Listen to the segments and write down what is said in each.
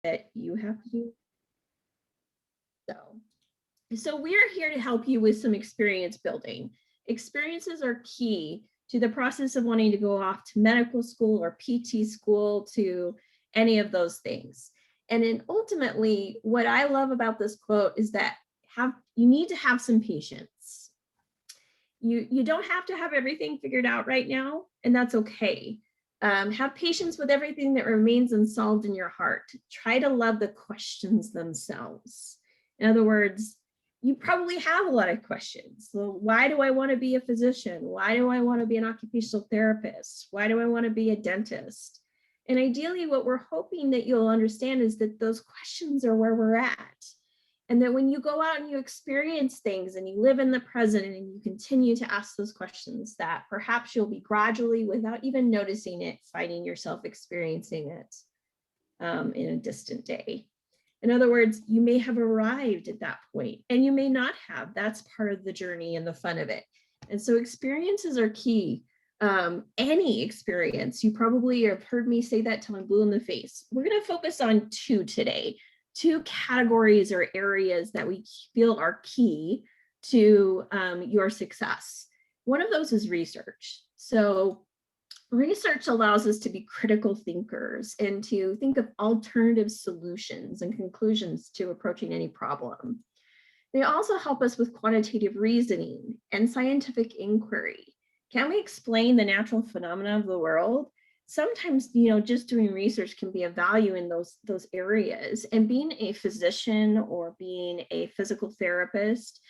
that you have to do. So we're here to help you with some experience building. Experiences are key to the process of wanting to go off to medical school or PT school, to any of those things. And then ultimately, what I love about this quote is that you need to have some patience. You don't have to have everything figured out right now, and that's okay. Have patience with everything that remains unsolved in your heart. Try to love the questions themselves. In other words, you probably have a lot of questions. So why do I want to be a physician? Why do I want to be an occupational therapist? Why do I want to be a dentist? And ideally, what we're hoping that you'll understand is that those questions are where we're at. And that when you go out and you experience things and you live in the present and you continue to ask those questions, that perhaps you'll be gradually, without even noticing it, finding yourself experiencing it in a distant day. In other words, you may have arrived at that point and you may not have. That's part of the journey and the fun of it. And so experiences are key. Any experience, you probably have heard me say that till I'm blue in the face. We're going to focus on two today. Two categories or areas that we feel are key to your success. One of those is research. So research allows us to be critical thinkers and to think of alternative solutions and conclusions to approaching any problem. They also help us with quantitative reasoning and scientific inquiry. Can we explain the natural phenomena of the world? Sometimes, just doing research can be of value in those areas. And being a physician or being a physical therapist,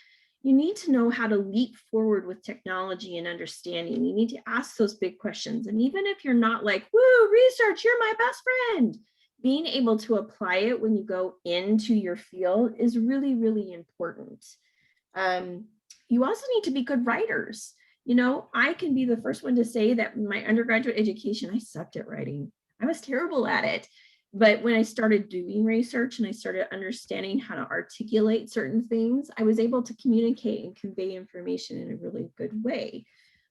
you need to know how to leap forward with technology and understanding. You need to ask those big questions. And even if you're not like, woo, research, you're my best friend, being able to apply it when you go into your field is really, really important. You also need to be good writers. I can be the first one to say that in my undergraduate education, I sucked at writing. I was terrible at it. But when I started doing research and I started understanding how to articulate certain things, I was able to communicate and convey information in a really good way.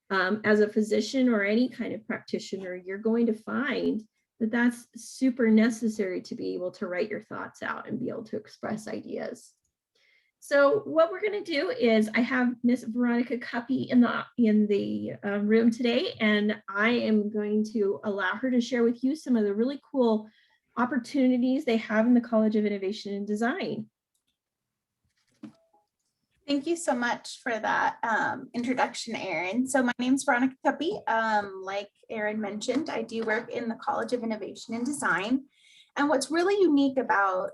As a physician or any kind of practitioner, you're going to find that that's super necessary to be able to write your thoughts out and be able to express ideas. So what we're going to do is I have Miss Veronica Cuppy in the room today, and I am going to allow her to share with you some of the really cool opportunities they have in the College of Innovation and Design. Thank you so much for that introduction, Erin. So my name is Veronica Cuppy. Like Erin mentioned, I do work in the College of Innovation and Design. And what's really unique about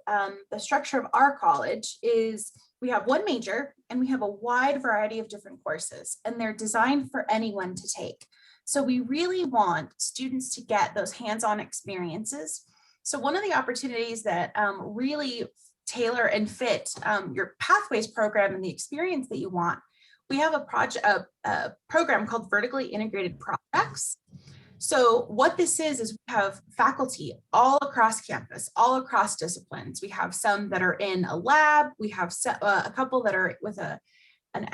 the structure of our college is we have one major and we have a wide variety of different courses, and they're designed for anyone to take. So we really want students to get those hands-on experiences. So one of the opportunities that really tailor and fit your Pathways program and the experience that you want, we have a program called Vertically Integrated Projects. So what this is we have faculty all across campus, all across disciplines. We have some that are in a lab. We have a couple that are with a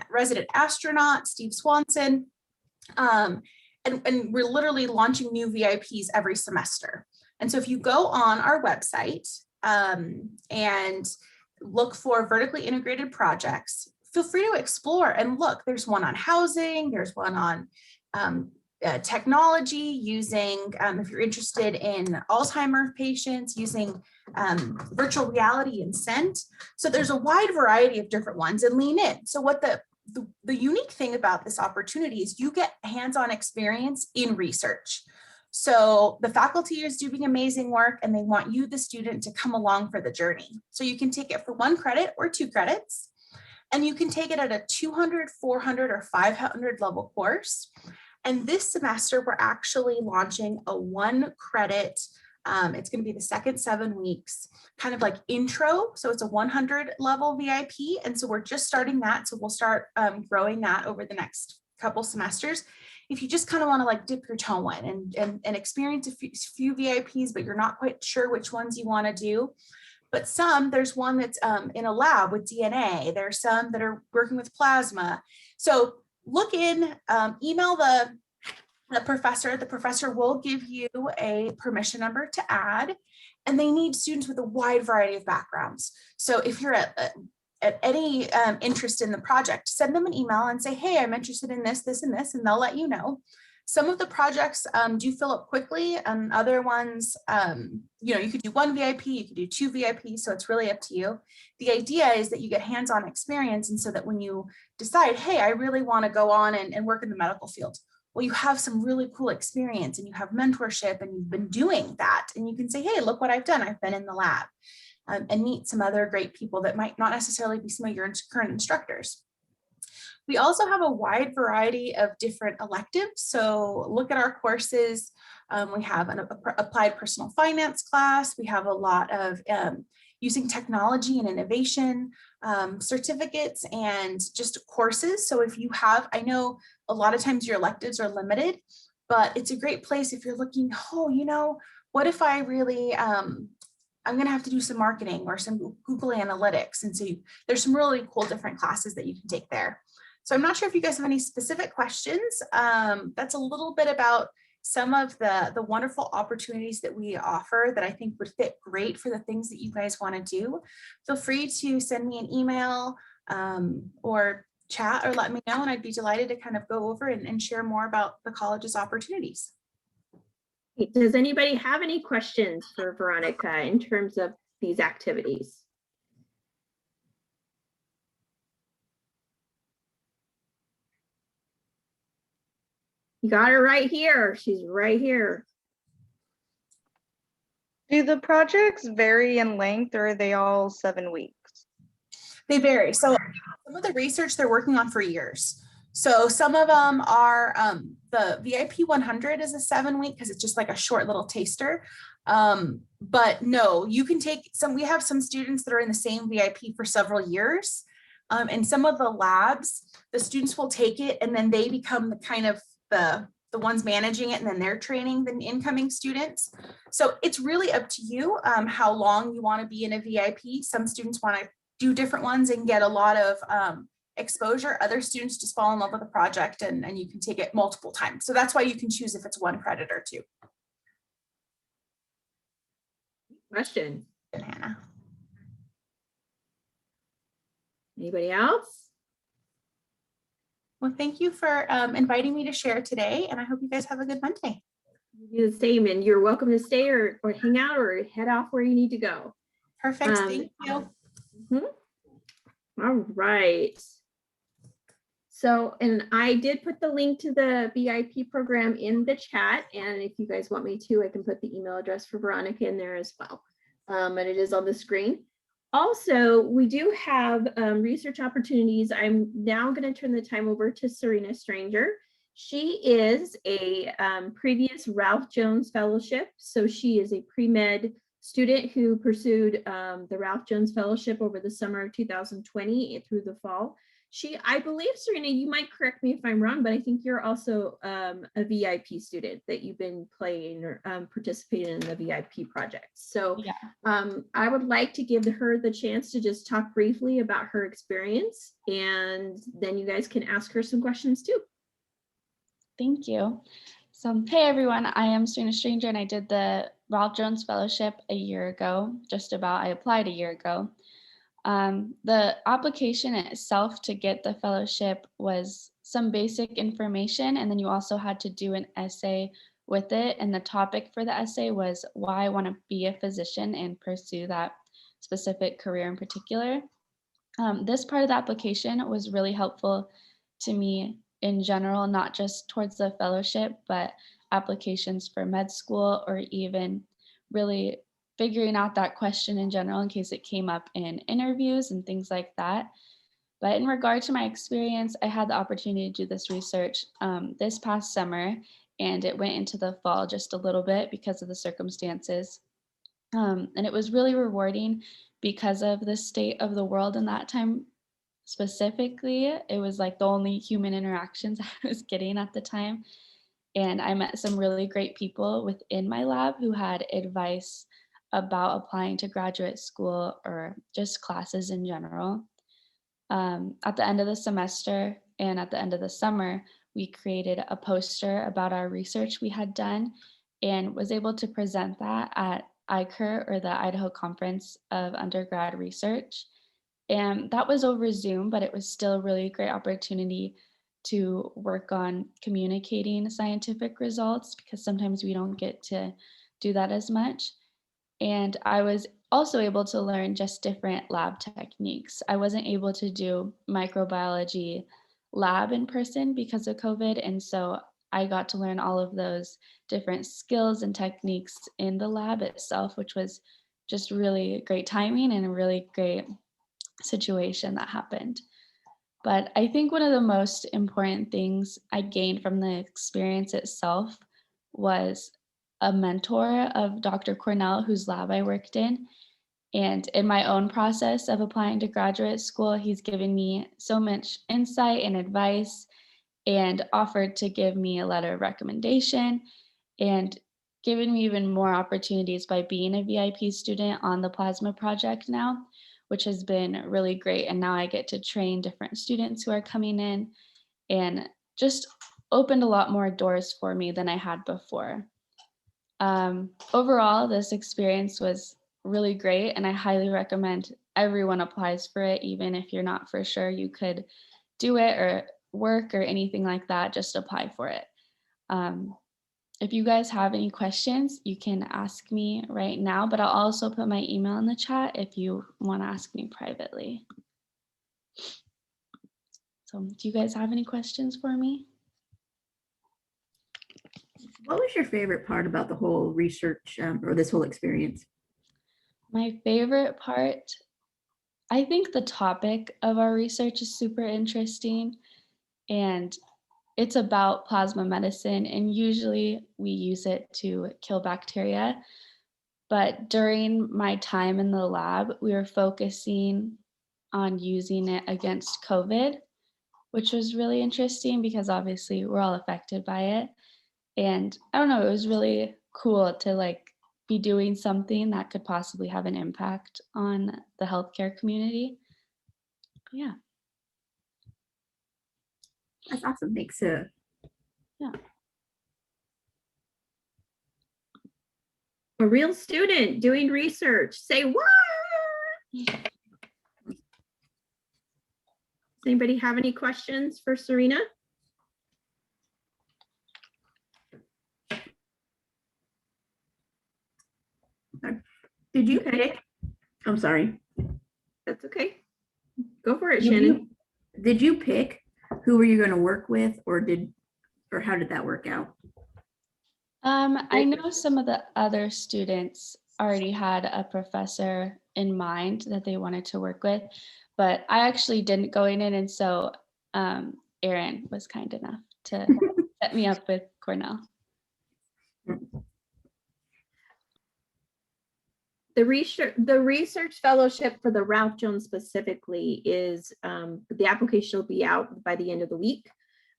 resident astronaut, Steve Swanson. And we're literally launching new VIPs every semester. And so if you go on our website and look for vertically integrated projects, feel free to explore and look. There's one on housing, there's one on technology using, if you're interested in Alzheimer's patients, using virtual reality and scent. So there's a wide variety of different ones, and lean in. So what the unique thing about this opportunity is you get hands-on experience in research. So the faculty is doing amazing work and they want you, the student, to come along for the journey. So you can take it for 1 credit or 2 credits, and you can take it at a 200, 400, or 500 level course. And this semester, we're actually launching a 1 credit. It's going to be the second 7 weeks, kind of like intro. So it's a 100 level VIP. And so we're just starting that. So we'll start growing that over the next couple semesters. If you just kind of want to like dip your toe in and experience a few VIPs, but you're not quite sure which ones you want to do. But there's one that's in a lab with DNA. There's some that are working with plasma. So look in, email the professor. The professor will give you a permission number to add. and they need students with a wide variety of backgrounds. So if you're at any interest in the project, send them an email and say, hey, I'm interested in this, this, and this, and they'll let you know. Some of the projects do fill up quickly, and other ones, you could do 1 VIP, you could do 2 VIP, so it's really up to you. The idea is that you get hands-on experience, and so that when you decide, hey, I really want to go on and work in the medical field, well, you have some really cool experience and you have mentorship and you've been doing that, and you can say, hey, look what I've done. I've been in the lab, and meet some other great people that might not necessarily be some of your current instructors. We also have a wide variety of different electives. So look at our courses. We have an applied personal finance class. We have a lot of using technology and innovation certificates and just courses. So if you have, I know a lot of times your electives are limited, but it's a great place if you're looking, what if I really, I'm going to have to do some marketing or some Google Analytics. And so there's some really cool different classes that you can take there. So I'm not sure if you guys have any specific questions. That's a little bit about some of the wonderful opportunities that we offer that I think would fit great for the things that you guys want to do. Feel free to send me an email or chat or let me know, and I'd be delighted to kind of go over and share more about the college's opportunities. Does anybody have any questions for Veronica in terms of these activities? You got her right here. She's right here. Do the projects vary in length, or are they all 7 weeks? They vary. So some of the research they're working on for years. So some of them are the VIP 100 is a 7-week because it's just like a short little taster. But no, you can take some. We have some students that are in the same VIP for several years. And some of the labs, the students will take it and then they become the kind of the ones managing it, and then they're training the incoming students. So it's really up to you how long you want to be in a VIP. Some students want to do different ones and get a lot of exposure. Other students just fall in love with the project and you can take it multiple times. So that's why you can choose if it's 1 credit or 2. Question. Hannah. Anybody else? Well, thank you for inviting me to share today, and I hope you guys have a good Monday. You do the same, and you're welcome to stay or hang out or head off where you need to go. Perfect. Thank you. All right. So, and I did put the link to the VIP program in the chat, and if you guys want me to, I can put the email address for Veronica in there as well. And it is on the screen. Also, we do have research opportunities. I'm now going to turn the time over to Serena Stranger. She is a previous Ralph Jones Fellowship. So she is a pre-med student who pursued the Ralph Jones Fellowship over the summer of 2020 through the fall. I believe, Serena, you might correct me if I'm wrong, but I think you're also a VIP student that you've been playing or participating in the VIP project. So yeah. I would like to give her the chance to just talk briefly about her experience, and then you guys can ask her some questions too. Thank you. So, hey everyone, I am Serena Stranger, and I did the Ralph Jones Fellowship a year ago, I applied a year ago. The application itself to get the fellowship was some basic information, and then you also had to do an essay with it. And the topic for the essay was why I want to be a physician and pursue that specific career in particular. This part of the application was really helpful to me in general, not just towards the fellowship, but applications for med school or even really figuring out that question in general in case it came up in interviews and things like that. But in regard to my experience, I had the opportunity to do this research this past summer, and it went into the fall just a little bit because of the circumstances. And it was really rewarding because of the state of the world in that time specifically. It was like the only human interactions I was getting at the time. And I met some really great people within my lab who had advice about applying to graduate school or just classes in general. At the end of the semester and at the end of the summer, we created a poster about our research we had done and was able to present that at ICUR, or the Idaho Conference of Undergrad Research. And that was over Zoom, but it was still a really great opportunity to work on communicating scientific results, because sometimes we don't get to do that as much. And I was also able to learn just different lab techniques. I wasn't able to do microbiology lab in person because of COVID. And so I got to learn all of those different skills and techniques in the lab itself, which was just really great timing and a really great situation that happened. But I think one of the most important things I gained from the experience itself was a mentor of Dr. Cornell, whose lab I worked in. And in my own process of applying to graduate school, he's given me so much insight and advice, and offered to give me a letter of recommendation, and given me even more opportunities by being a VIP student on the Plasma Project now, which has been really great. And now I get to train different students who are coming in, and just opened a lot more doors for me than I had before. Overall, this experience was really great, and I highly recommend everyone applies for it. Even if you're not for sure you could do it or work or anything like that, just apply for it. If you guys have any questions, you can ask me right now, but I'll also put my email in the chat if you want to ask me privately. So do you guys have any questions for me? What was your favorite part about the whole research or this whole experience? My favorite part, I think the topic of our research is super interesting, and it's about plasma medicine, and usually we use it to kill bacteria. But during my time in the lab, we were focusing on using it against COVID, which was really interesting because obviously we're all affected by it. And I don't know, it was really cool to be doing something that could possibly have an impact on the healthcare community. Yeah. That's awesome. Thanks. Yeah. A real student doing research. Say what? Does anybody have any questions for Serena? Did you pick? I'm sorry. That's okay. Go for it, Did Shannon. Did you pick who were you going to work with, or how did that work out? I know some of the other students already had a professor in mind that they wanted to work with, but I actually didn't go in, and so Erin was kind enough to set me up with Cornell. The research fellowship for the Ralph Jones specifically is the application will be out by the end of the week.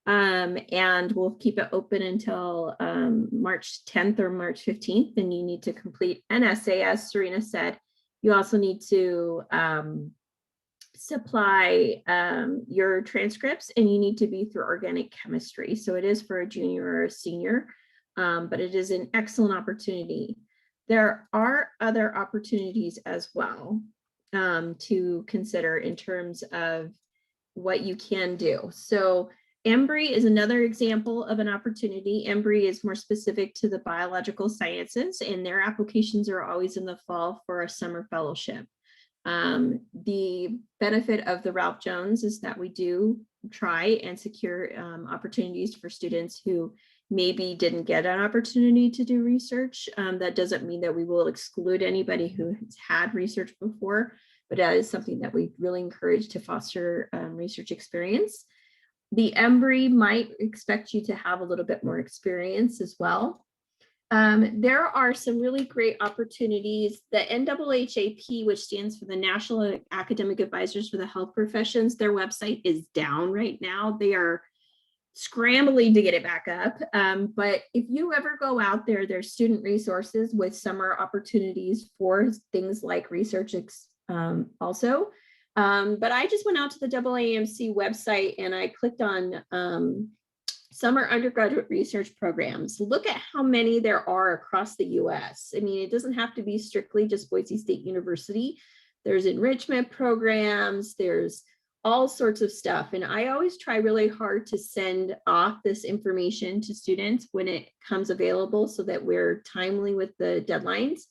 And we'll keep it open until March 10th or March 15th. And you need to complete an essay, as Serena said. You also need to supply your transcripts, and you need to be through organic chemistry. So it is for a junior or a senior, but it is an excellent opportunity. There are other opportunities as well to consider in terms of what you can do. So Embry is another example of an opportunity. Embry is more specific to the biological sciences, and their applications are always in the fall for a summer fellowship. The benefit of the Ralph Jones is that we do try and secure opportunities for students who maybe didn't get an opportunity to do research. That doesn't mean that we will exclude anybody who has had research before, but that is something that we really encourage to foster research experience. The Embry might expect you to have a little bit more experience as well. There are some really great opportunities. The NAAHAP, which stands for the National Academic Advisors for the Health Professions, their website is down right now. They are scrambling to get it back up. But if you ever go out there, there's student resources with summer opportunities for things like research also. But I just went out to the AAMC website and I clicked on Summer undergraduate research programs. Look at how many there are across the US. I mean, it doesn't have to be strictly just Boise State University. There's enrichment programs, there's all sorts of stuff. And I always try really hard to send off this information to students when it comes available so that we're timely with the deadlines.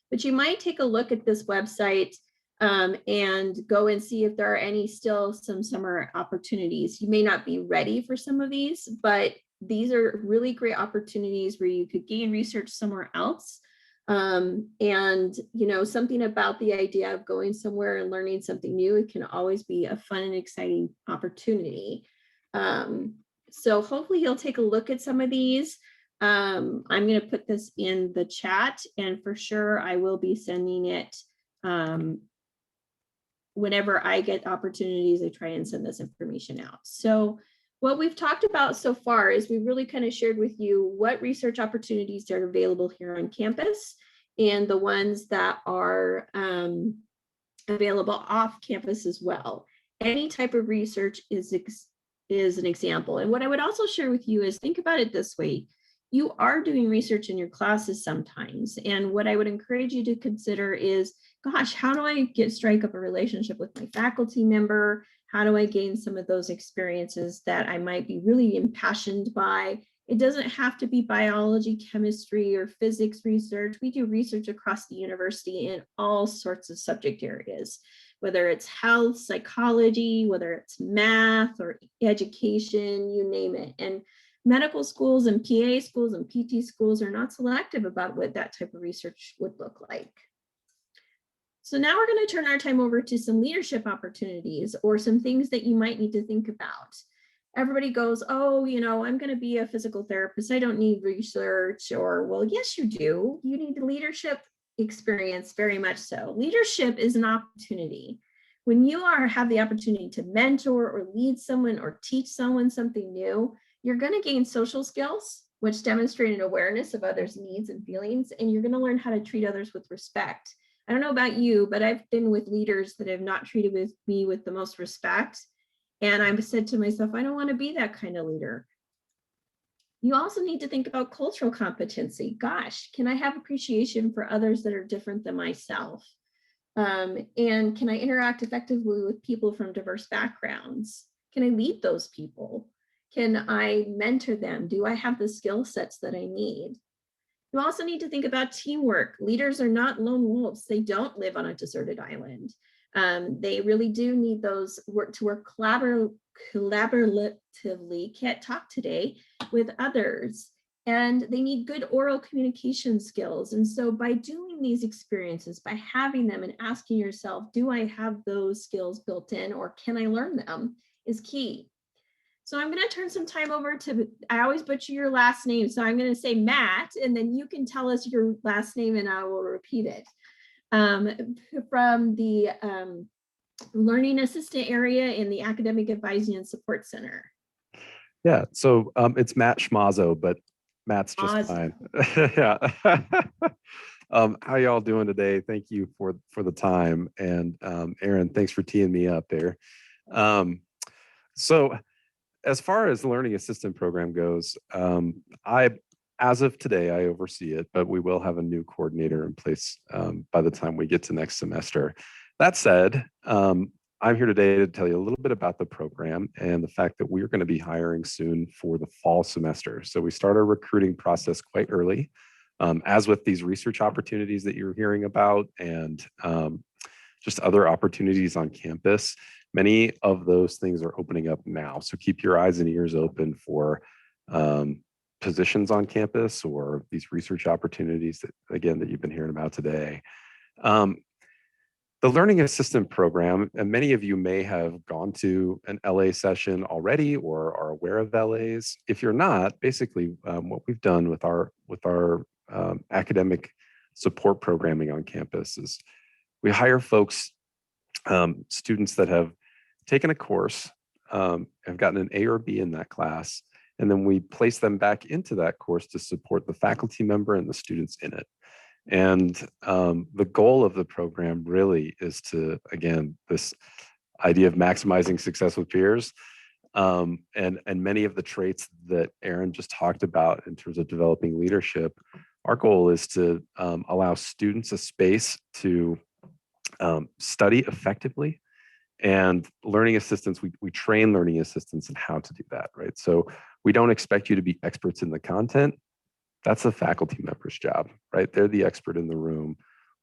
But you might take a look at this website and go and see if there are still some summer opportunities. You may not be ready for some of these, but these are really great opportunities where you could gain research somewhere else. And something about the idea of going somewhere and learning something new, it can always be a fun and exciting opportunity. So hopefully you'll take a look at some of these. I'm going to put this in the chat, and for sure I will be sending it whenever I get opportunities. I try and send this information out. So what we've talked about so far is we've really kind of shared with you what research opportunities are available here on campus and the ones that are available off campus as well. Any type of research is an example. And what I would also share with you is think about it this way. You are doing research in your classes sometimes. And what I would encourage you to consider is, gosh, how do I strike up a relationship with my faculty member? How do I gain some of those experiences that I might be really impassioned by? It doesn't have to be biology, chemistry, or physics research. We do research across the university in all sorts of subject areas, whether it's health, psychology, whether it's math or education, you name it. And medical schools and PA schools and PT schools are not selective about what that type of research would look like. So now we're going to turn our time over to some leadership opportunities or some things that you might need to think about. Everybody goes, oh, I'm going to be a physical therapist. I don't need research. Or, well, yes, you do. You need leadership experience, very much so. Leadership is an opportunity. When you have the opportunity to mentor or lead someone or teach someone something new, you're going to gain social skills, which demonstrate an awareness of others' needs and feelings, and you're going to learn how to treat others with respect. I don't know about you, but I've been with leaders that have not treated me with the most respect. And I've said to myself, I don't want to be that kind of leader. You also need to think about cultural competency. Gosh, can I have appreciation for others that are different than myself? And can I interact effectively with people from diverse backgrounds? Can I lead those people? Can I mentor them? Do I have the skill sets that I need? You also need to think about teamwork. Leaders are not lone wolves. They don't live on a deserted island. They really do need those to work collaboratively, can't talk today, with others. And they need good oral communication skills. And so by doing these experiences, by having them and asking yourself, do I have those skills built in or can I learn them, is key. So I'm going to turn some time over to, I always butcher your last name. So I'm going to say Matt, and then you can tell us your last name and I will repeat it. From the Learning Assistant area in the Academic Advising and Support Center. Yeah, so it's Matt Schmazzo, but Matt's just fine. Yeah. How y'all doing today? Thank you for the time. And Aaron, thanks for teeing me up there. So as far as the Learning Assistant program goes, as of today, I oversee it, but we will have a new coordinator in place by the time we get to next semester. That said, I'm here today to tell you a little bit about the program and the fact that we're going to be hiring soon for the fall semester. So we start our recruiting process quite early, as with these research opportunities that you're hearing about and just other opportunities on campus. Many of those things are opening up now. So keep your eyes and ears open for positions on campus or these research opportunities that, again, that you've been hearing about today. The Learning Assistant program, and many of you may have gone to an LA session already or are aware of LAs. If you're not, basically what we've done with our academic support programming on campus is we hire folks, students that have taken a course, have gotten an A or B in that class, and then we place them back into that course to support the faculty member and the students in it. And the goal of the program really is to, again, this idea of maximizing success with peers. and many of the traits that Aaron just talked about in terms of developing leadership. Our goal is to allow students a space to study effectively. And learning assistants, we train learning assistants in how to do that, right? So we don't expect you to be experts in the content. That's a faculty member's job, right? They're the expert in the room.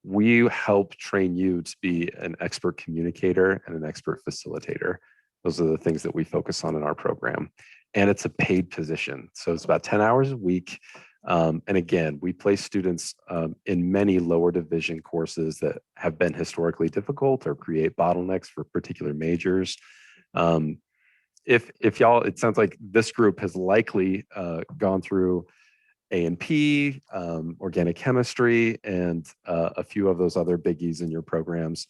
We help train you to be an expert communicator and an expert facilitator. Those are the things that we focus on in our program. And it's a paid position. So it's about 10 hours a week. And again, we place students in many lower division courses that have been historically difficult or create bottlenecks for particular majors. If y'all, it sounds like this group has likely gone through A&P, organic chemistry, and a few of those other biggies in your programs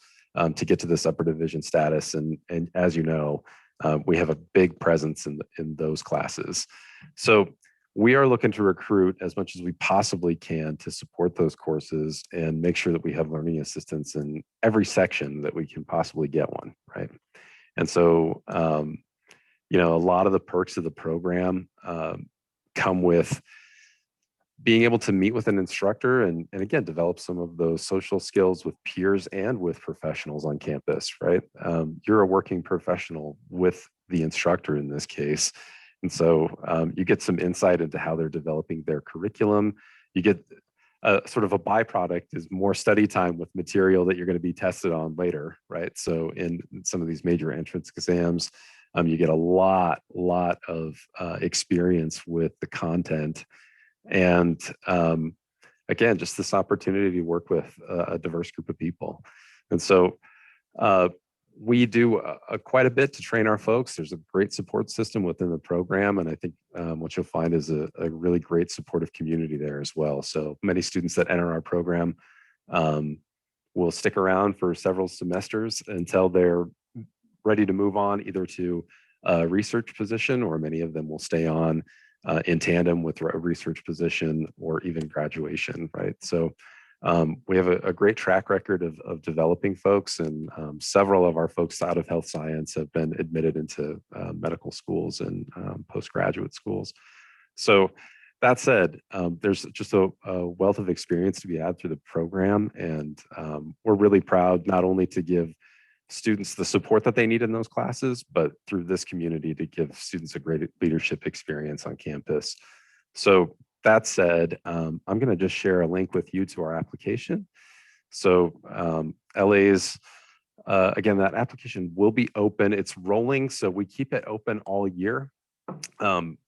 to get to this upper division status. And as you know, we have a big presence in those classes. So we are looking to recruit as much as we possibly can to support those courses and make sure that we have learning assistants in every section that we can possibly get one, right? And so, you know, a lot of the perks of the program come with being able to meet with an instructor and again, develop some of those social skills with peers and with professionals on campus, right? You're a working professional with the instructor in this case. And so you get some insight into how they're developing their curriculum. You get sort of a byproduct is more study time with material that you're going to be tested on later, right? So in some of these major entrance exams, you get a lot of experience with the content. And again, just this opportunity to work with a diverse group of people. And so we do quite a bit to train our folks. There's a great support system within the program. And I think what you'll find is a really great supportive community there as well. So many students that enter our program will stick around for several semesters until they're ready to move on either to a research position, or many of them will stay on in tandem with a research position or even graduation, right? So we have a great track record of developing folks, and several of our folks out of health science have been admitted into medical schools and postgraduate schools. So that said, there's just a wealth of experience to be had through the program, and we're really proud not only to give students the support that they need in those classes, but through this community to give students a great leadership experience on campus. So that said, I'm going to just share a link with you to our application. So LA's, again, that application will be open. It's rolling, so we keep it open all year.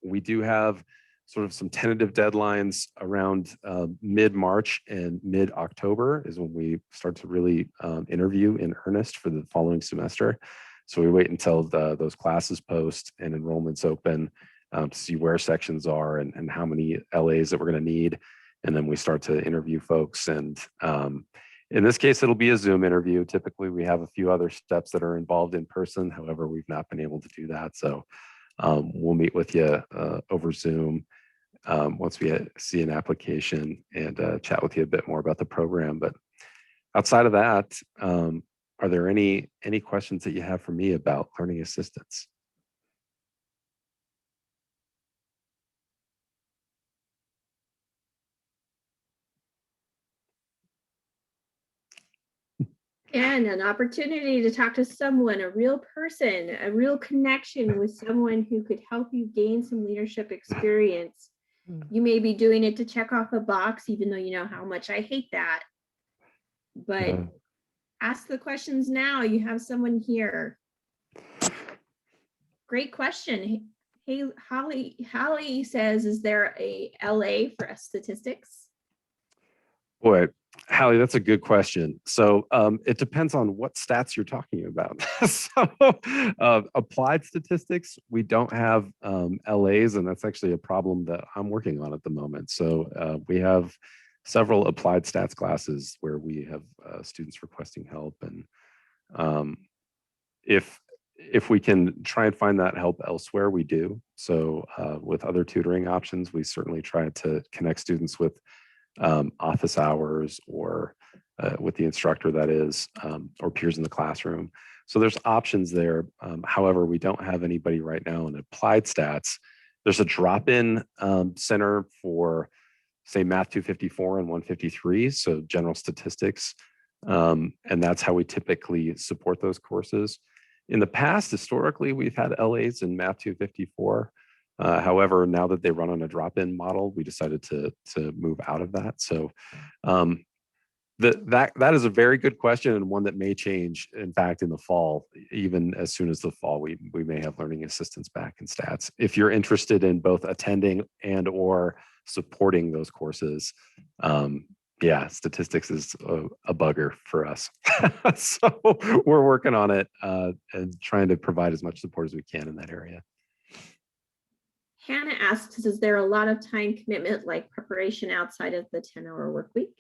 We do have sort of some tentative deadlines around mid-March and mid-October is when we start to really interview in earnest for the following semester. So we wait until those classes post and enrollments open to see where sections are and how many LAs that we're going to need. And then we start to interview folks. And in this case, it'll be a Zoom interview. Typically, we have a few other steps that are involved in person. However, we've not been able to do that. So we'll meet with you over Zoom once we see an application and chat with you a bit more about the program. But outside of that, are there any questions that you have for me about learning assistance? And an opportunity to talk to someone, a real person, a real connection with someone who could help you gain some leadership experience. You may be doing it to check off a box, even though you know how much I hate that. But ask the questions now. You have someone here. Great question. Hey, Holly says, is there a LA for statistics? Boy, Hallie, that's a good question. So it depends on what stats you're talking about. So applied statistics, we don't have LAs, and that's actually a problem that I'm working on at the moment. So we have several applied stats classes where we have students requesting help. And if we can try and find that help elsewhere, we do. So with other tutoring options, we certainly try to connect students with office hours or with the instructor, that is, or peers in the classroom. So there's options there. However, we don't have anybody right now in applied stats. There's a drop-in center for, say, Math 254 and 153, so general statistics. And that's how we typically support those courses. In the past, historically, we've had LAs in Math 254. However, now that they run on a drop-in model, we decided to move out of that. So that is a very good question, and one that may change. In fact, in the fall, even as soon as the fall, we may have learning assistants back in stats. If you're interested in both attending and or supporting those courses, yeah, statistics is a bugger for us. So we're working on it and trying to provide as much support as we can in that area. Hannah asks, is there a lot of time commitment like preparation outside of the 10-hour work week?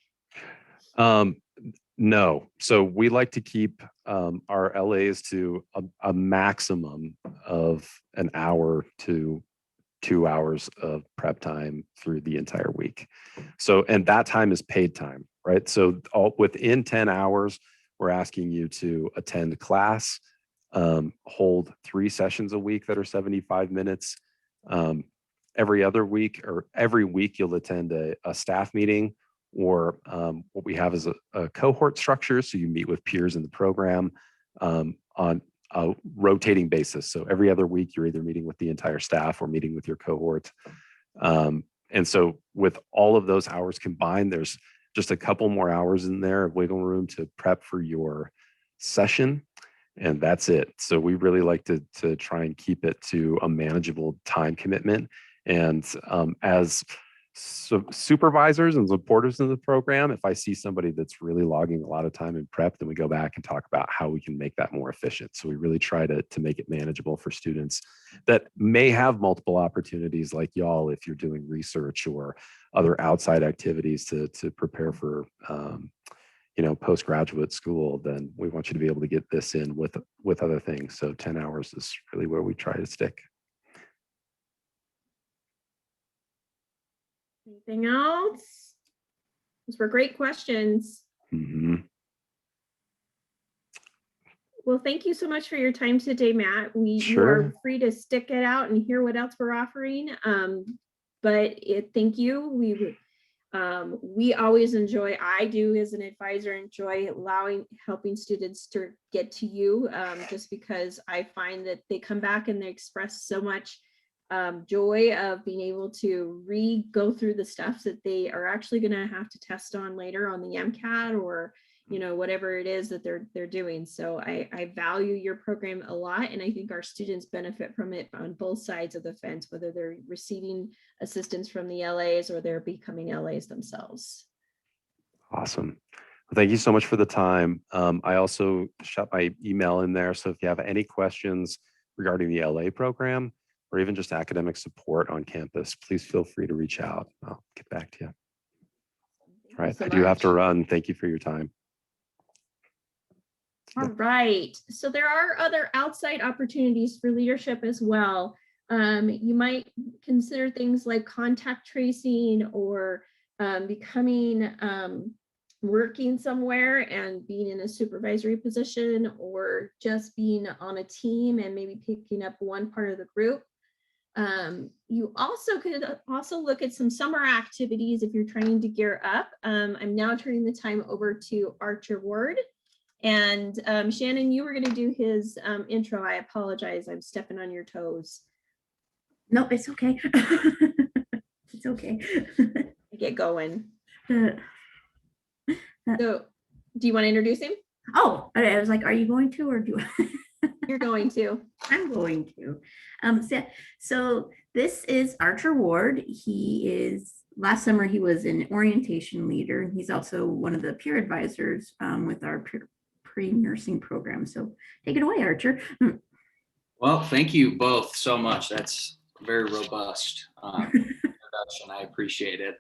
No. So we like to keep our LAs to a maximum of an hour to 2 hours of prep time through the entire week. So, and that time is paid time, right? So within 10 hours, we're asking you to attend class, hold 3 sessions a week that are 75 minutes. Every other week or every week you'll attend a staff meeting, or what we have is a cohort structure. So you meet with peers in the program on a rotating basis. So every other week you're either meeting with the entire staff or meeting with your cohort. And so with all of those hours combined, there's just a couple more hours in there of wiggle room to prep for your session. And that's it. So we really like to try and keep it to a manageable time commitment. And as supervisors and supporters in the program, if I see somebody that's really logging a lot of time in prep, then we go back and talk about how we can make that more efficient. So we really try to make it manageable for students that may have multiple opportunities like y'all, if you're doing research or other outside activities to prepare for postgraduate school. Then we want you to be able to get this in with other things. So 10 hours is really where we try to stick. Anything else? Those were great questions. Mm-hmm. Well, thank you so much for your time today, Matt. You Sure. are free to stick it out and hear what else we're offering. Thank you. We always enjoy, I do as an advisor, enjoy helping students to get to you, just because I find that they come back and they express so much joy of being able to go through the stuff that they are actually going to have to test on later on the MCAT or whatever it is that they're doing. So I value your program a lot, and I think our students benefit from it on both sides of the fence, whether they're receiving assistance from the LAs or they're becoming LAs themselves. Awesome. Well, thank you so much for the time. I also shot my email in there, so if you have any questions regarding the LA program or even just academic support on campus, please feel free to reach out. I'll get back to you. All right, I do have to run. Thank you for your time. All right. So there are other outside opportunities for leadership as well. You might consider things like contact tracing or working somewhere and being in a supervisory position, or just being on a team and maybe picking up one part of the group. You also could look at some summer activities if you're trying to gear up. I'm now turning the time over to Archer Ward. And Shannon, you were going to do his intro. I apologize. I'm stepping on your toes. No, it's okay. It's okay. Get going. So, do you want to introduce him? Oh, I was like, are you going to, or do You're going to. I'm going to. So this is Archer Ward. Last summer, he was an orientation leader. He's also one of the peer advisors with our pre-nursing program. So take it away, Archer. Well, thank you both so much. That's very robust introduction. I appreciate it.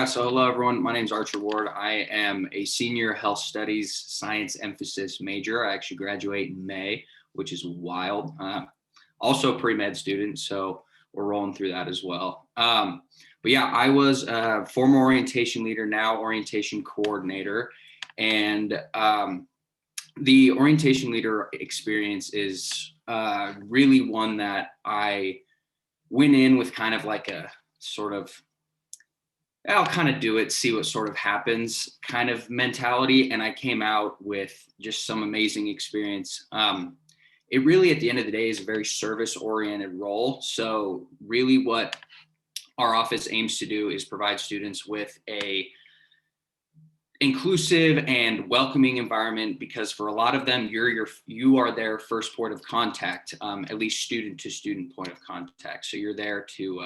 So hello, everyone. My name is Archer Ward. I am a senior health studies science emphasis major. I actually graduate in May, which is wild. Also a pre-med student, so we're rolling through that as well. I was a former orientation leader, now orientation coordinator. And the orientation leader experience is really one that I went in with kind of like a sort of, I'll kind of do it, see what sort of happens kind of mentality. And I came out with just some amazing experience. It really, at the end of the day, is a very service oriented role. So really what our office aims to do is provide students with a inclusive and welcoming environment, because for a lot of them, you are their first point of contact, at least student to student point of contact. So you're there to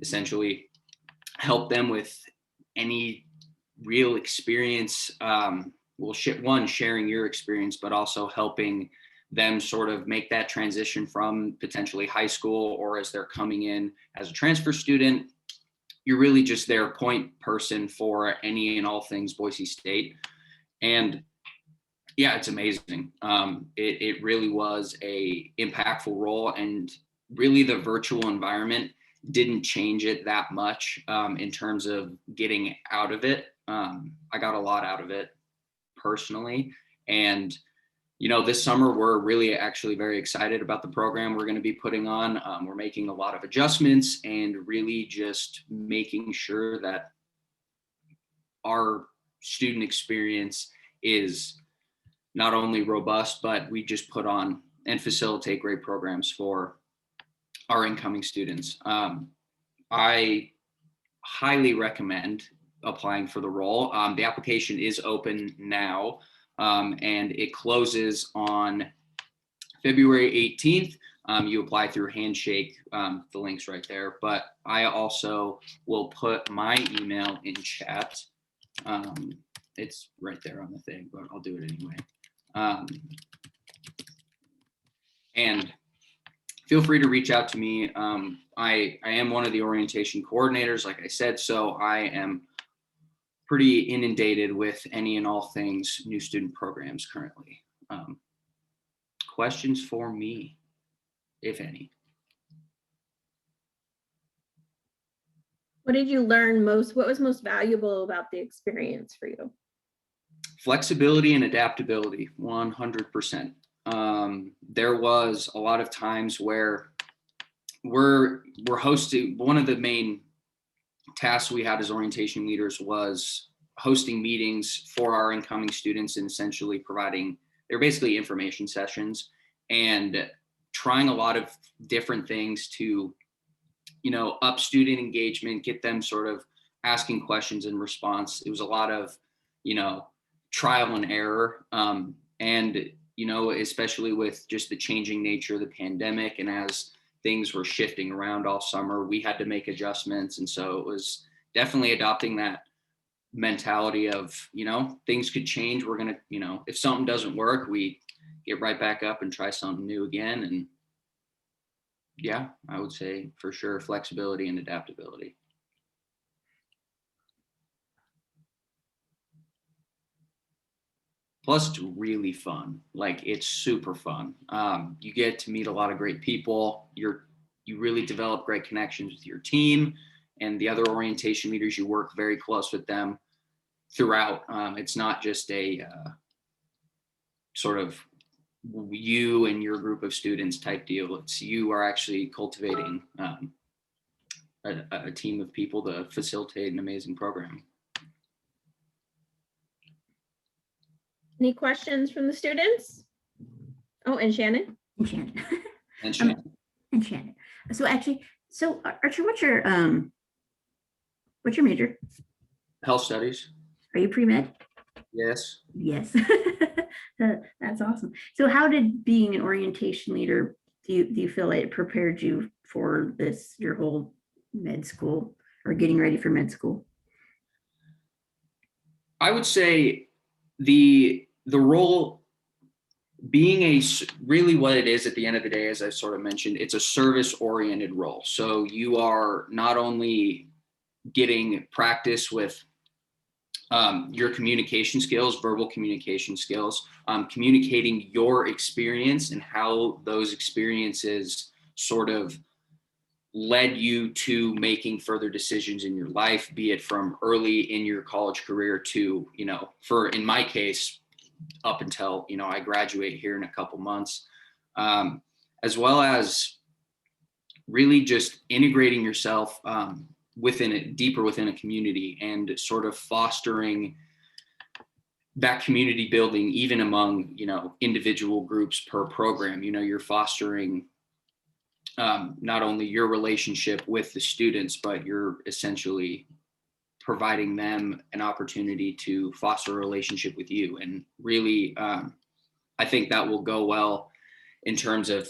essentially help them with any real experience. Sharing your experience, but also helping them sort of make that transition from potentially high school, or as they're coming in as a transfer student. You're really just their point person for any and all things Boise State. And yeah, it's amazing. It really was a impactful role, and really the virtual environment didn't change it that much in terms of getting out of it. I got a lot out of it personally. And this summer, we're really actually very excited about the program we're going to be putting on. We're making a lot of adjustments and really just making sure that our student experience is not only robust, but we just put on and facilitate great programs for our incoming students. I highly recommend applying for the role. The application is open now. And it closes on February 18th. You apply through Handshake, the link's right there, but I also will put my email in chat. It's right there on the thing, but I'll do it anyway. And feel free to reach out to me. I am one of the orientation coordinators, like I said, so I am pretty inundated with any and all things new student programs currently. Questions for me, if any? What did you learn most? What was most valuable about the experience for you? Flexibility and adaptability, 100%. There was a lot of times where we're hosting, one of the main tasks we had as orientation leaders was hosting meetings for our incoming students and essentially providing, they're basically information sessions, and trying a lot of different things to, up student engagement, get them sort of asking questions in response. It was a lot of, trial and error. And, especially with just the changing nature of the pandemic, and as things were shifting around all summer, we had to make adjustments. And so it was definitely adopting that mentality of, things could change. We're going to, if something doesn't work, we get right back up and try something new again. And yeah, I would say for sure flexibility and adaptability. Plus, it's really fun. Like, it's super fun. You get to meet a lot of great people. You really develop great connections with your team and the other orientation leaders. You work very close with them throughout. It's not just a sort of you and your group of students type deal. It's you are actually cultivating a team of people to facilitate an amazing program. Any questions from the students? Oh, and Shannon? And Shannon. And Shannon. And Shannon. So Archer, what's your major? Health studies. Are you pre-med? Yes. Yes. That's awesome. So how did being an orientation leader, do you feel it prepared you for this, your whole med school, or getting ready for med school? I would say the role being really what it is at the end of the day, as I sort of mentioned, it's a service oriented role. So you are not only getting practice with your communication skills, verbal communication skills, communicating your experience and how those experiences sort of led you to making further decisions in your life, be it from early in your college career to, in my case, up until, I graduate here in a couple months, as well as really just integrating yourself deeper within a community and sort of fostering that community building, even among, individual groups per program. You're fostering not only your relationship with the students, but you're essentially providing them an opportunity to foster a relationship with you. And really, I think that will go well in terms of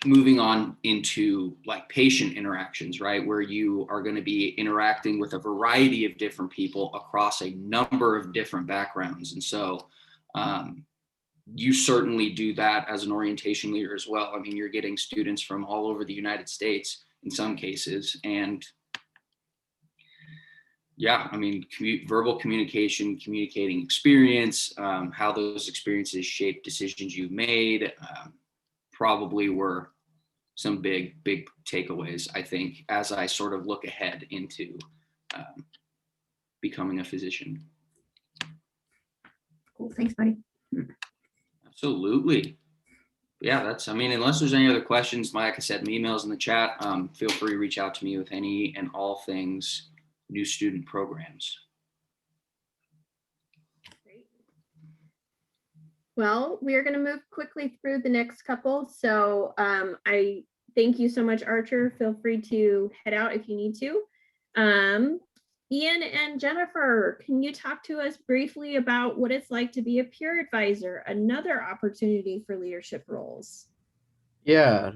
moving on into like patient interactions, right? Where you are going to be interacting with a variety of different people across a number of different backgrounds. And so you certainly do that as an orientation leader as well. I mean, you're getting students from all over the United States in some cases. And yeah, I mean, verbal communication, communicating experience, how those experiences shape decisions you've made, probably were some big takeaways, I think, as I sort of look ahead into becoming a physician. Cool. Thanks, buddy. Absolutely. Yeah, unless there's any other questions, like I said, my email's in the chat. Feel free to reach out to me with any and all things new student programs. Great. Well, we are going to move quickly through the next couple. So I thank you so much, Archer. Feel free to head out if you need to. Ian and Jennifer, can you talk to us briefly about what it's like to be a peer advisor, another opportunity for leadership roles? Yeah,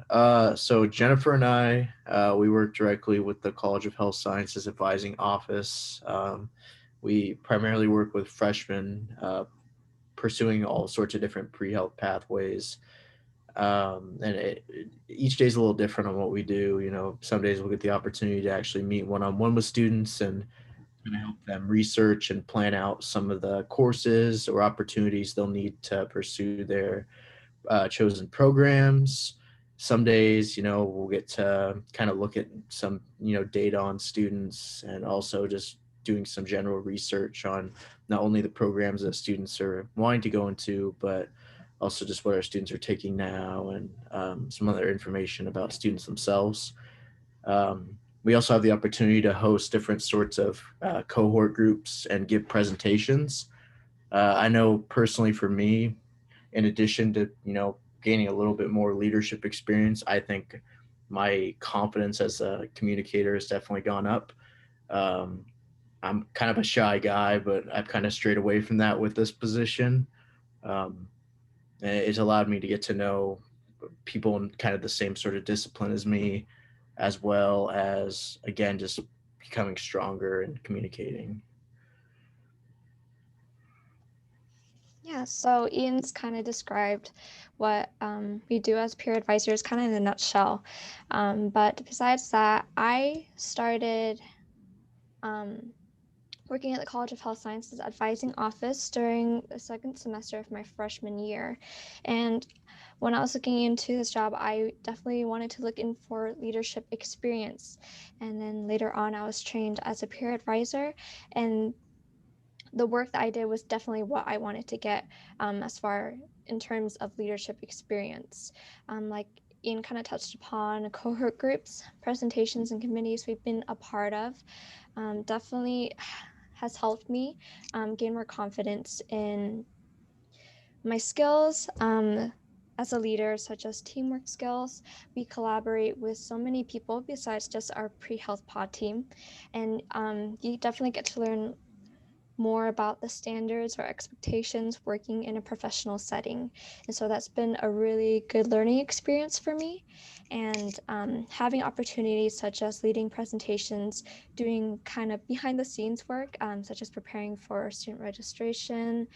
so Jennifer and I, we work directly with the College of Health Sciences Advising Office. We primarily work with freshmen pursuing all sorts of different pre-health pathways. And each day is a little different on what we do. Some days we'll get the opportunity to actually meet one-on-one with students and help them research and plan out some of the courses or opportunities they'll need to pursue their chosen programs. Some days, we'll get to kind of look at some, data on students and also just doing some general research on not only the programs that students are wanting to go into, but also just what our students are taking now and some other information about students themselves. We also have the opportunity to host different sorts of cohort groups and give presentations. I know personally for me, in addition to, gaining a little bit more leadership experience, I think my confidence as a communicator has definitely gone up. I'm kind of a shy guy, but I've kind of strayed away from that with this position. It's allowed me to get to know people in kind of the same sort of discipline as me, as well as, again, just becoming stronger and communicating. Yeah, so Ian's kind of described what we do as peer advisors kind of in a nutshell. But besides that, I started working at the College of Health Sciences Advising Office during the second semester of my freshman year. And when I was looking into this job, I definitely wanted to look in for leadership experience. And then later on, I was trained as a peer advisor, and the work that I did was definitely what I wanted to get as far in terms of leadership experience. Like Ian kind of touched upon, cohort groups, presentations, and committees we've been a part of definitely has helped me gain more confidence in my skills as a leader, such as teamwork skills. We collaborate with so many people besides just our pre-health pod team, and you definitely get to learn more about the standards or expectations working in a professional setting. And so that's been a really good learning experience for me. And having opportunities such as leading presentations, doing kind of behind the scenes work, such as preparing for student registration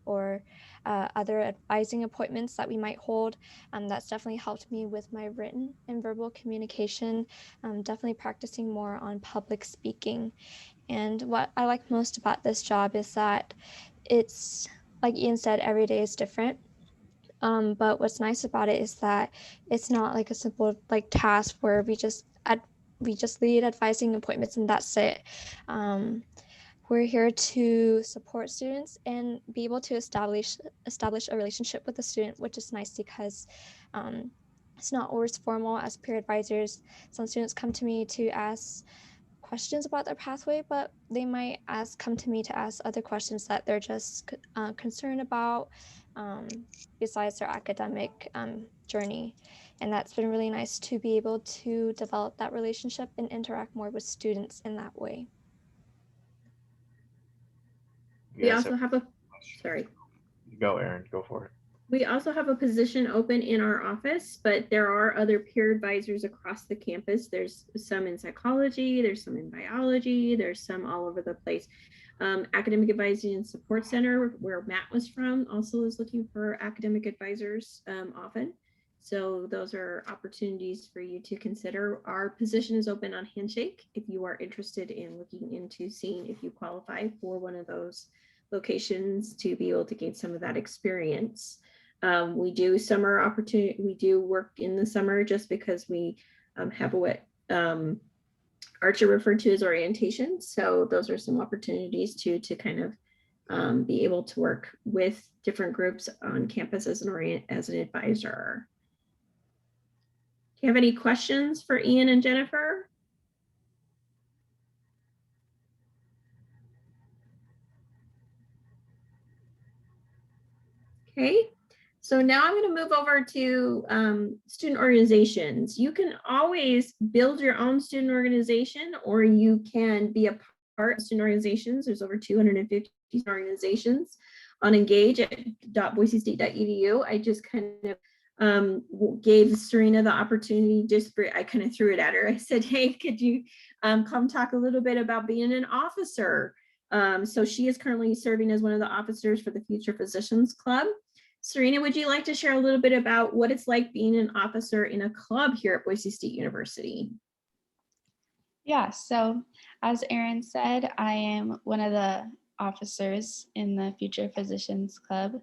or other advising appointments that we might hold. That's definitely helped me with my written and verbal communication, definitely practicing more on public speaking. And what I like most about this job is that it's, like Ian said, every day is different. But what's nice about it is that it's not like a simple task where we just lead advising appointments and that's it. We're here to support students and be able to establish a relationship with the student, which is nice because it's not always formal as peer advisors. Some students come to me to ask questions about their pathway, but they might come to me to ask other questions that they're just concerned about besides their academic journey. And that's been really nice to be able to develop that relationship and interact more with students in that way. We also have sorry. Go, Aaron, go for it. We also have a position open in our office, but there are other peer advisors across the campus. There's some in psychology, there's some in biology, there's some all over the place. Academic Advising and Support Center, where Matt was from, also is looking for academic advisors often. So those are opportunities for you to consider. Our position is open on Handshake if you are interested in looking into seeing if you qualify for one of those locations to be able to gain some of that experience. We do summer opportunity. We do work in the summer just because we have what Archer referred to as orientation. So those are some opportunities to kind of be able to work with different groups on campus as an advisor. Do you have any questions for Ian and Jennifer? Okay. So now I'm going to move over to student organizations. You can always build your own student organization, or you can be a part of student organizations. There's over 250 organizations on engage.boisestate.edu. I just kind of gave Serena the opportunity, I kind of threw it at her. I said, hey, could you come talk a little bit about being an officer? So she is currently serving as one of the officers for the Future Physicians Club. Serena, would you like to share a little bit about what it's like being an officer in a club here at Boise State University? Yeah, so as Erin said, I am one of the officers in the Future Physicians Club.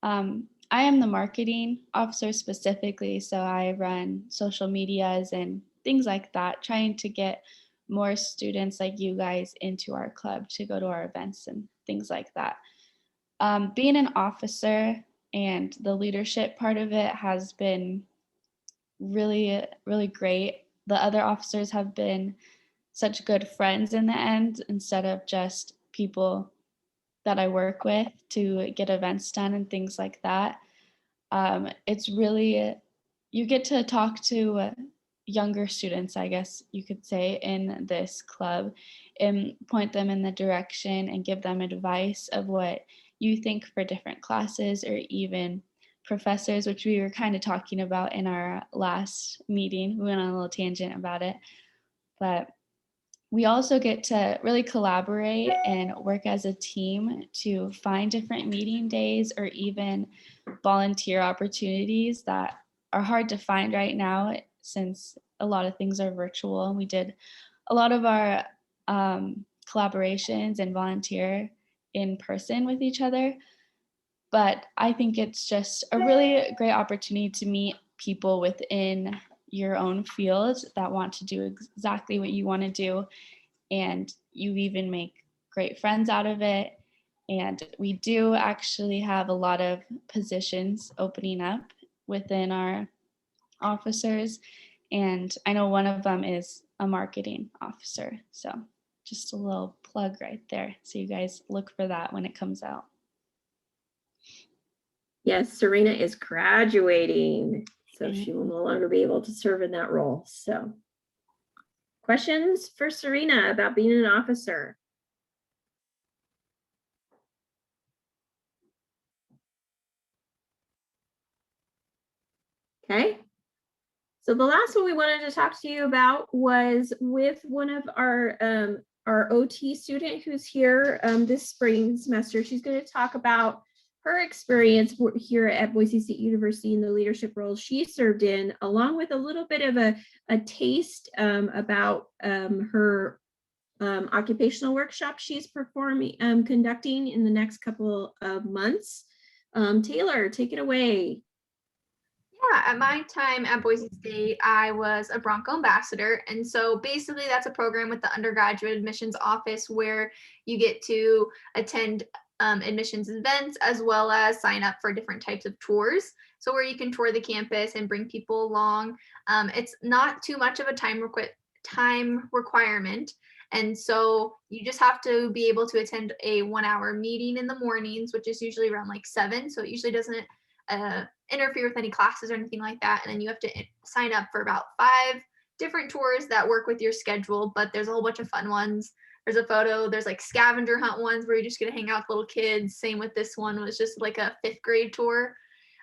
I am the marketing officer specifically, so I run social medias and things like that, trying to get more students like you guys into our club to go to our events and things like that. Being an officer and the leadership part of it has been really, really great. The other officers have been such good friends in the end, instead of just people that I work with to get events done and things like that. It's really, you get to talk to younger students, I guess you could say, in this club and point them in the direction and give them advice of what you think for different classes or even professors, which we were kind of talking about in our last meeting. We went on a little tangent about it, but we also get to really collaborate and work as a team to find different meeting days or even volunteer opportunities that are hard to find right now since a lot of things are virtual. We did a lot of our collaborations and volunteer in person with each other. But I think it's just a really great opportunity to meet people within your own field that want to do exactly what you want to do. And you even make great friends out of it. And we do actually have a lot of positions opening up within our officers. And I know one of them is a marketing officer. So just a little plug right there. So you guys look for that when it comes out. Yes, Serena is graduating, so she will no longer be able to serve in that role. So, questions for Serena about being an officer? Okay. So the last one we wanted to talk to you about was with one of our OT student who's here this spring semester. She's going to talk about her experience here at Boise State University in the leadership roles she served in, along with a little bit of a taste about her occupational workshop she's conducting in the next couple of months. Taylor, take it away. Yeah, at my time at Boise State, I was a Bronco ambassador. And so basically, that's a program with the undergraduate admissions office where you get to attend admissions events as well as sign up for different types of tours. So, where you can tour the campus and bring people along. It's not too much of a time requirement. And so you just have to be able to attend a 1 hour meeting in the mornings, which is usually around like 7. So it usually doesn't interfere with any classes or anything like that. And then you have to sign up for about 5 different tours that work with your schedule, but there's a whole bunch of fun ones. There's a photo, there's like scavenger hunt ones where you just get to hang out with little kids. Same with this one, was just like a 5th grade tour.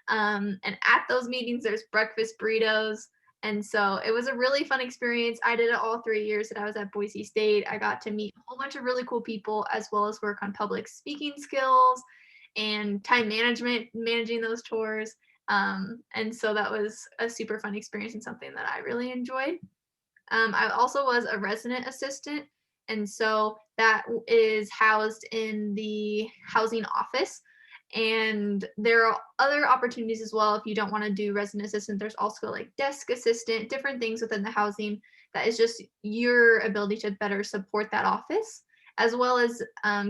And at those meetings, there's breakfast burritos. And so it was a really fun experience. I did it all 3 years that I was at Boise State. I got to meet a whole bunch of really cool people, as well as work on public speaking skills and time management, managing those tours. And so that was a super fun experience and something that I really enjoyed. I also was a resident assistant. And so that is housed in the housing office. And there are other opportunities as well. If you don't want to do resident assistant, there's also like desk assistant, different things within the housing that is just your ability to better support that office, as well as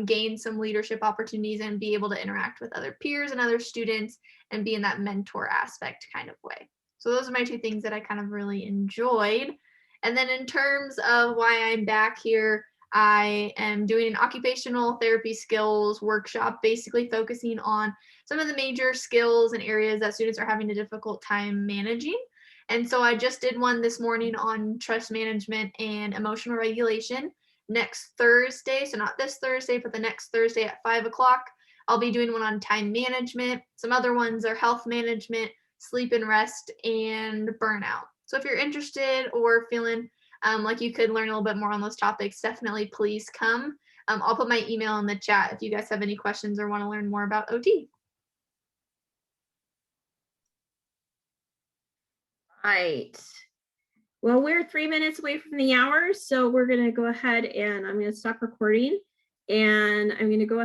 gain some leadership opportunities and be able to interact with other peers and other students and be in that mentor aspect kind of way. So those are my 2 things that I kind of really enjoyed. And then in terms of why I'm back here, I am doing an occupational therapy skills workshop, basically focusing on some of the major skills and areas that students are having a difficult time managing. And so I just did one this morning on trust management and emotional regulation. Next Thursday, so not this Thursday, but the next Thursday at 5 o'clock, I'll be doing one on time management. Some other ones are health management, sleep and rest, and burnout. So if you're interested or feeling like you could learn a little bit more on those topics, definitely please come. I'll put my email in the chat if you guys have any questions or want to learn more about OT. Right. Well, we're 3 minutes away from the hour, so we're going to go ahead and I'm going to stop recording, and I'm going to go ahead